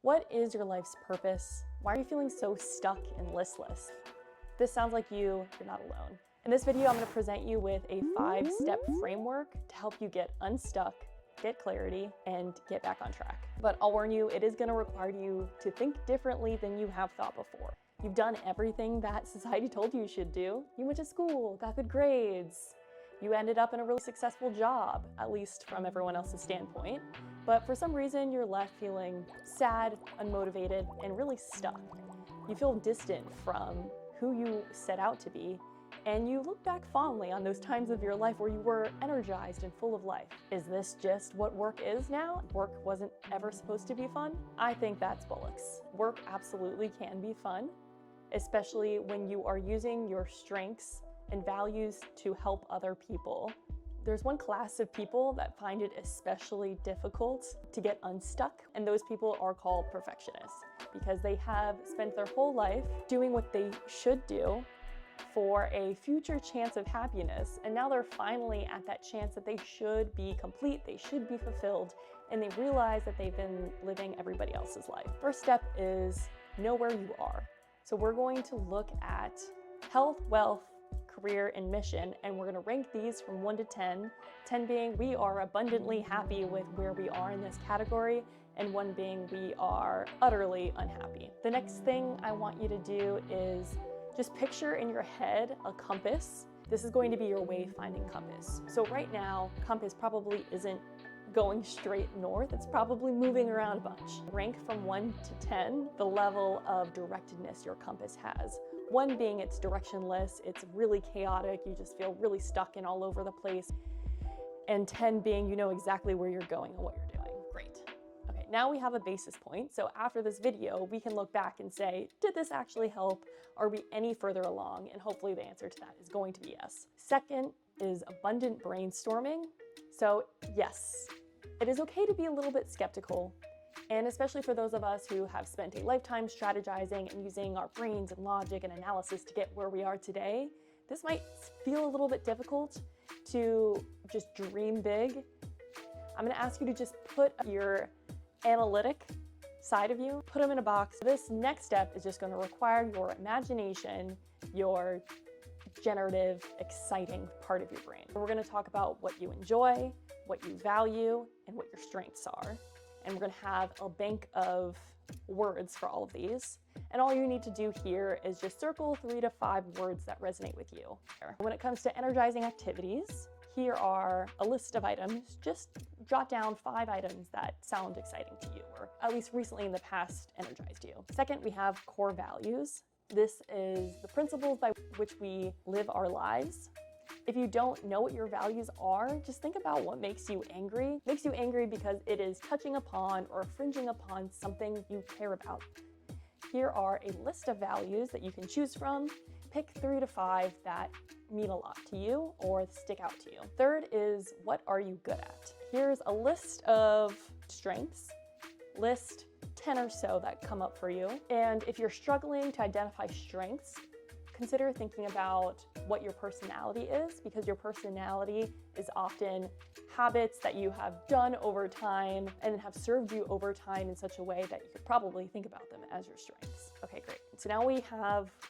What is your life's purpose? Why are you feeling so stuck and listless? If this sounds like you're not alone. In this video, I'm going to present you with a 5-step framework to help you get unstuck, get clarity, and get back on track. But I'll warn you, it is going to require you to think differently than you have thought before. You've done everything that society told you should do. You went to school, got good grades. You ended up in a really successful job, at least from everyone else's standpoint. But for some reason, you're left feeling sad, unmotivated, and really stuck. You feel distant from who you set out to be, and you look back fondly on those times of your life where you were energized and full of life. Is this just what work is now? Work wasn't ever supposed to be fun? I think that's bollocks. Work absolutely can be fun, especially when you are using your strengths and values to help other people. There's one class of people that find it especially difficult to get unstuck, and those people are called perfectionists because they have spent their whole life doing what they should do for a future chance of happiness, and now they're finally at that chance that they should be complete, they should be fulfilled, and they realize that they've been living everybody else's life. First step is know where you are. So we're going to look at health, wealth, career, and mission, and we're going to rank these from 1 to 10, 10 being we are abundantly happy with where we are in this category, and 1 being we are utterly unhappy. The next thing I want you to do is just picture in your head a compass. This is going to be your wayfinding compass. So right now, compass probably isn't going straight north, it's probably moving around a bunch. Rank from 1 to 10 the level of directedness your compass has. 1 being it's directionless, it's really chaotic, you just feel really stuck and all over the place. And 10 being you know exactly where you're going and what you're doing. Great. Okay, now we have a basis point. So after this video, we can look back and say, did this actually help? Are we any further along? And hopefully the answer to that is going to be yes. Second is abundant brainstorming. So yes, it is okay to be a little bit skeptical. And especially for those of us who have spent a lifetime strategizing and using our brains and logic and analysis to get where we are today, this might feel a little bit difficult to just dream big. I'm gonna ask you to just put your analytic side of you, put them in a box. This next step is just gonna require your imagination, your generative, exciting part of your brain. We're gonna talk about what you enjoy, what you value, and what your strengths are. And we're gonna have a bank of words for all of these. And all you need to do here is just circle 3 to 5 words that resonate with you. When it comes to energizing activities, here are a list of items. Just jot down 5 items that sound exciting to you, or at least recently in the past energized you. Second, we have core values. This is the principles by which we live our lives. If you don't know what your values are, just think about what makes you angry. It makes you angry because it is touching upon or infringing upon something you care about. Here are a list of values that you can choose from. Pick 3 to 5 that mean a lot to you or stick out to you. Third is what are you good at? Here's a list of strengths. List 10 or so that come up for you. And if you're struggling to identify strengths, consider thinking about what your personality is, because your personality is often habits that you have done over time and have served you over time in such a way that you could probably think about them as your strengths. Okay, great. So now we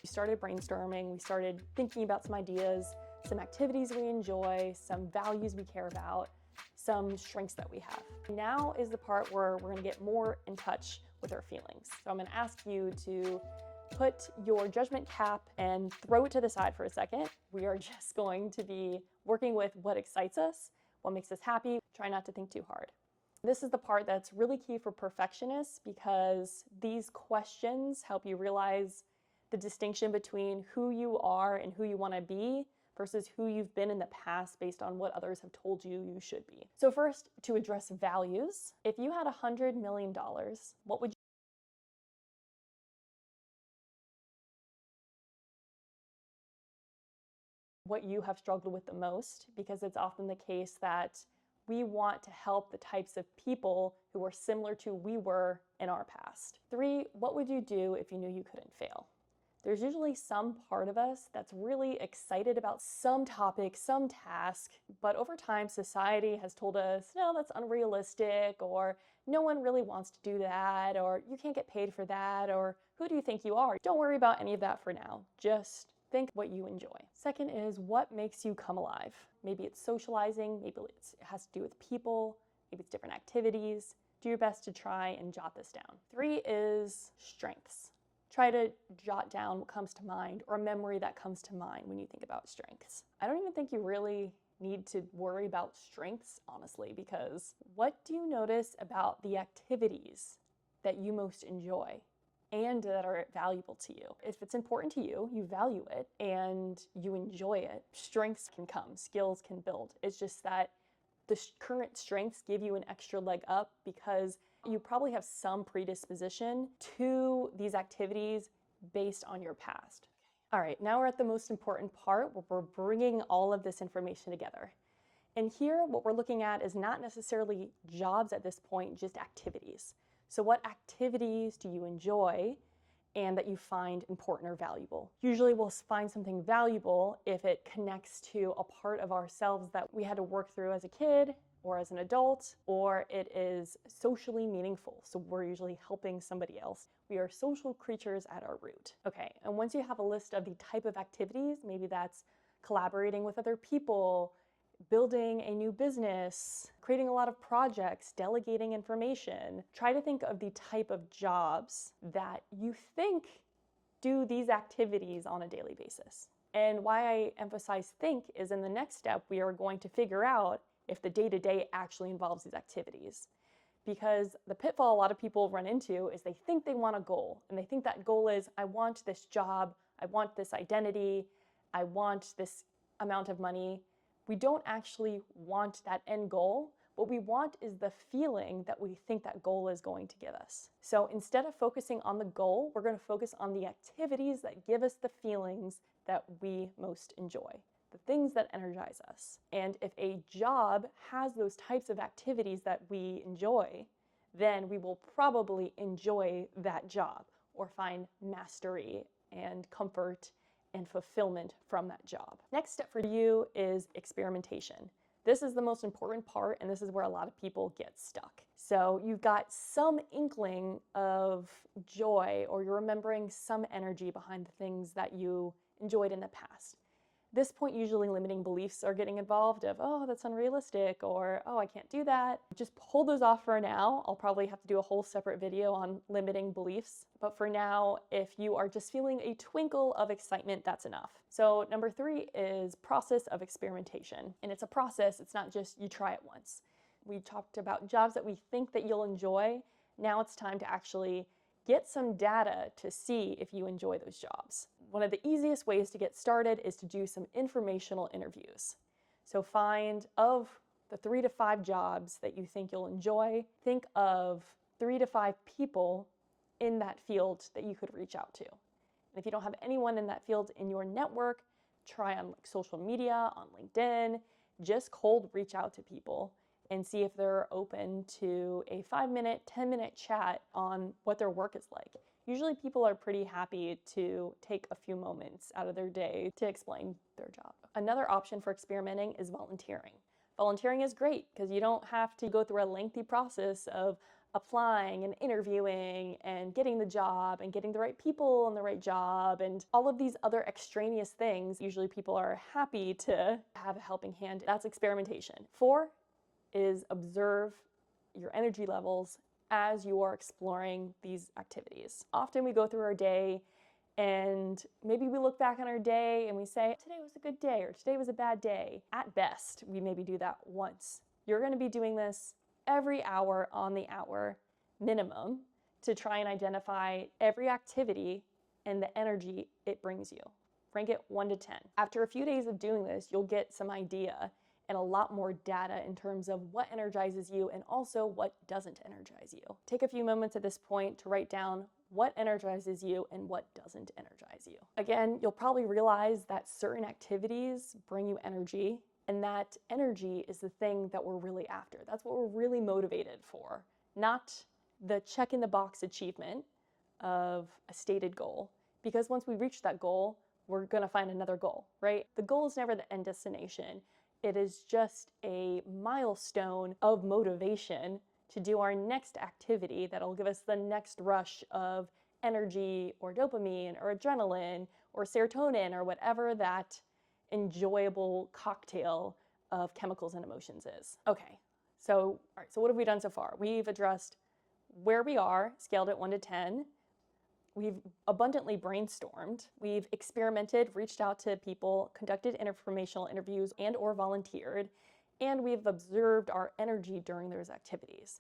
started brainstorming, we started thinking about some ideas, some activities we enjoy, some values we care about, some strengths that we have. Now is the part where we're gonna get more in touch with our feelings. So I'm gonna ask you to put your judgment cap and throw it to the side for a second. We are just going to be working with what excites us, what makes us happy. Try not to think too hard. This is the part that's really key for perfectionists because these questions help you realize the distinction between who you are and who you want to be versus who you've been in the past based on what others have told you you should be. So first, to address values, if you had $100 million, what would what you have struggled with the most, because it's often the case that we want to help the types of people who are similar to we were in our past. 3, what would you do if you knew you couldn't fail? There's usually some part of us that's really excited about some topic, some task, But over time, society has told us, no, that's unrealistic, or no one really wants to do that, or you can't get paid for that, or who do you think you are? Don't worry about any of that for now. Just think what you enjoy. Second is what makes you come alive. Maybe it's socializing, maybe it has to do with people, maybe it's different activities. Do your best to try and jot this down. 3 is strengths. Try to jot down what comes to mind or a memory that comes to mind when you think about strengths. I don't even think you really need to worry about strengths, honestly, because what do you notice about the activities that you most enjoy and that are valuable to you? If it's important to you, you value it, and you enjoy it, strengths can come, skills can build. It's just that the current strengths give you an extra leg up because you probably have some predisposition to these activities based on your past. All right, now we're at the most important part where we're bringing all of this information together. And here, what we're looking at is not necessarily jobs at this point, just activities. So what activities do you enjoy and that you find important or valuable? Usually we'll find something valuable if it connects to a part of ourselves that we had to work through as a kid or as an adult, or it is socially meaningful. So we're usually helping somebody else. We are social creatures at our root. Okay, and once you have a list of the type of activities, maybe that's collaborating with other people, building a new business, creating a lot of projects, delegating information. Try to think of the type of jobs that you think do these activities on a daily basis. And why I emphasize think is in the next step, we are going to figure out if the day-to-day actually involves these activities. Because the pitfall a lot of people run into is they think they want a goal, and they think that goal is, I want this job, I want this identity, I want this amount of money. We don't actually want that end goal. What we want is the feeling that we think that goal is going to give us. So instead of focusing on the goal, we're going to focus on the activities that give us the feelings that we most enjoy, the things that energize us. And if a job has those types of activities that we enjoy, then we will probably enjoy that job or find mastery and comfort and fulfillment from that job. Next step for you is experimentation. This is the most important part, and this is where a lot of people get stuck. So you've got some inkling of joy, or you're remembering some energy behind the things that you enjoyed in the past. At this point, usually limiting beliefs are getting involved of, oh, that's unrealistic, or oh, I can't do that. Just hold those off for now. I'll probably have to do a whole separate video on limiting beliefs. But for now, if you are just feeling a twinkle of excitement, that's enough. So number 3 is process of experimentation. And it's a process, it's not just you try it once. We talked about jobs that we think that you'll enjoy. Now it's time to actually get some data to see if you enjoy those jobs. One of the easiest ways to get started is to do some informational interviews. So find, of the 3 to 5 jobs that you think you'll enjoy, think of 3 to 5 people in that field that you could reach out to. And if you don't have anyone in that field in your network, try on social media, on LinkedIn, just cold reach out to people and see if they're open to a 5-minute, 10-minute chat on what their work is like. Usually people are pretty happy to take a few moments out of their day to explain their job. Another option for experimenting is volunteering. Volunteering is great because you don't have to go through a lengthy process of applying and interviewing and getting the job and getting the right people in the right job and all of these other extraneous things. Usually people are happy to have a helping hand. That's experimentation. 4 is observe your energy levels as you are exploring these activities. Often we go through our day and maybe we look back on our day and we say, today was a good day or today was a bad day. At best, we maybe do that once. You're going to be doing this every hour on the hour minimum to try and identify every activity and the energy it brings you. Rank it 1 to 10. After a few days of doing this, you'll get some idea and a lot more data in terms of what energizes you and also what doesn't energize you. Take a few moments at this point to write down what energizes you and what doesn't energize you. Again, you'll probably realize that certain activities bring you energy, and that energy is the thing that we're really after. That's what we're really motivated for, not the check in the box achievement of a stated goal. Because once we reach that goal, we're gonna find another goal, right? The goal is never the end destination. It is just a milestone of motivation to do our next activity that'll give us the next rush of energy or dopamine or adrenaline or serotonin or whatever that enjoyable cocktail of chemicals and emotions is. Okay, so what have we done so far? We've addressed where we are, scaled it 1 to 10. We've abundantly brainstormed. We've experimented, reached out to people, conducted informational interviews and or volunteered, and we've observed our energy during those activities.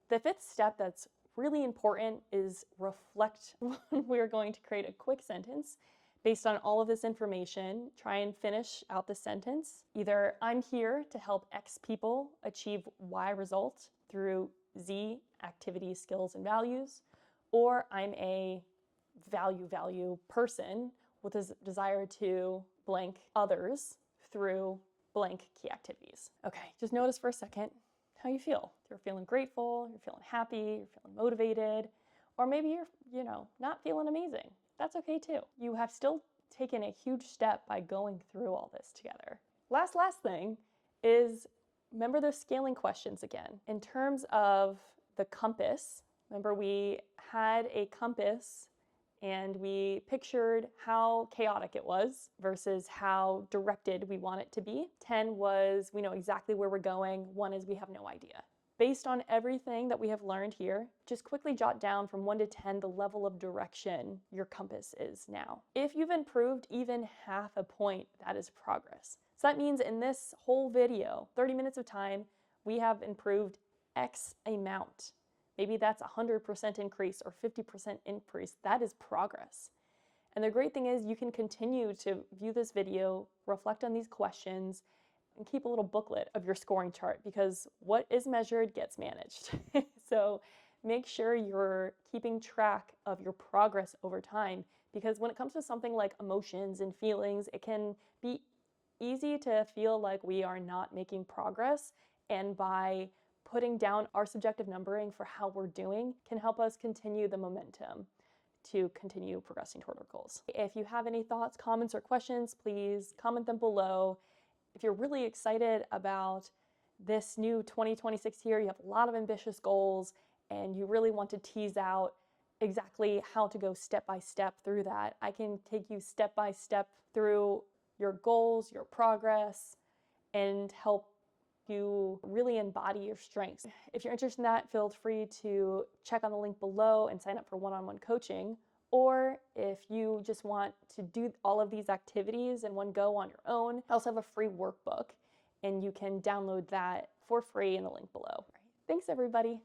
The 5th step that's really important is reflect. We're going to create a quick sentence based on all of this information. Try and finish out the sentence. Either I'm here to help X people achieve Y result through Z activities, skills, and values, or I'm a value person with a desire to blank others through blank key activities. Okay, just notice for a second how you feel. You're feeling grateful, you're feeling happy, you're feeling motivated, or maybe you're, not feeling amazing. That's okay too. You have still taken a huge step by going through all this together. Last thing is, remember those scaling questions again. In terms of the compass, remember we had a compass and we pictured how chaotic it was versus how directed we want it to be. 10 was we know exactly where we're going. 1 is we have no idea. Based on everything that we have learned here, just quickly jot down from 1 to 10 the level of direction your compass is now. If you've improved even half a point, that is progress. So that means in this whole video, 30 minutes of time, we have improved X amount. Maybe that's 100% increase or 50% increase. That is progress. And the great thing is you can continue to view this video, reflect on these questions, and keep a little booklet of your scoring chart, because what is measured gets managed. So make sure you're keeping track of your progress over time, because when it comes to something like emotions and feelings, it can be easy to feel like we are not making progress, and by putting down our subjective numbering for how we're doing can help us continue the momentum to continue progressing toward our goals. If you have any thoughts, comments, or questions, please comment them below. If you're really excited about this new 2026 year, you have a lot of ambitious goals, and you really want to tease out exactly how to go step by step through that, I can take you step by step through your goals, your progress, and help you really embody your strengths. If you're interested in that, feel free to check on the link below and sign up for one-on-one coaching. Or if you just want to do all of these activities in one go on your own, I also have a free workbook, and you can download that for free in the link below. Thanks, everybody.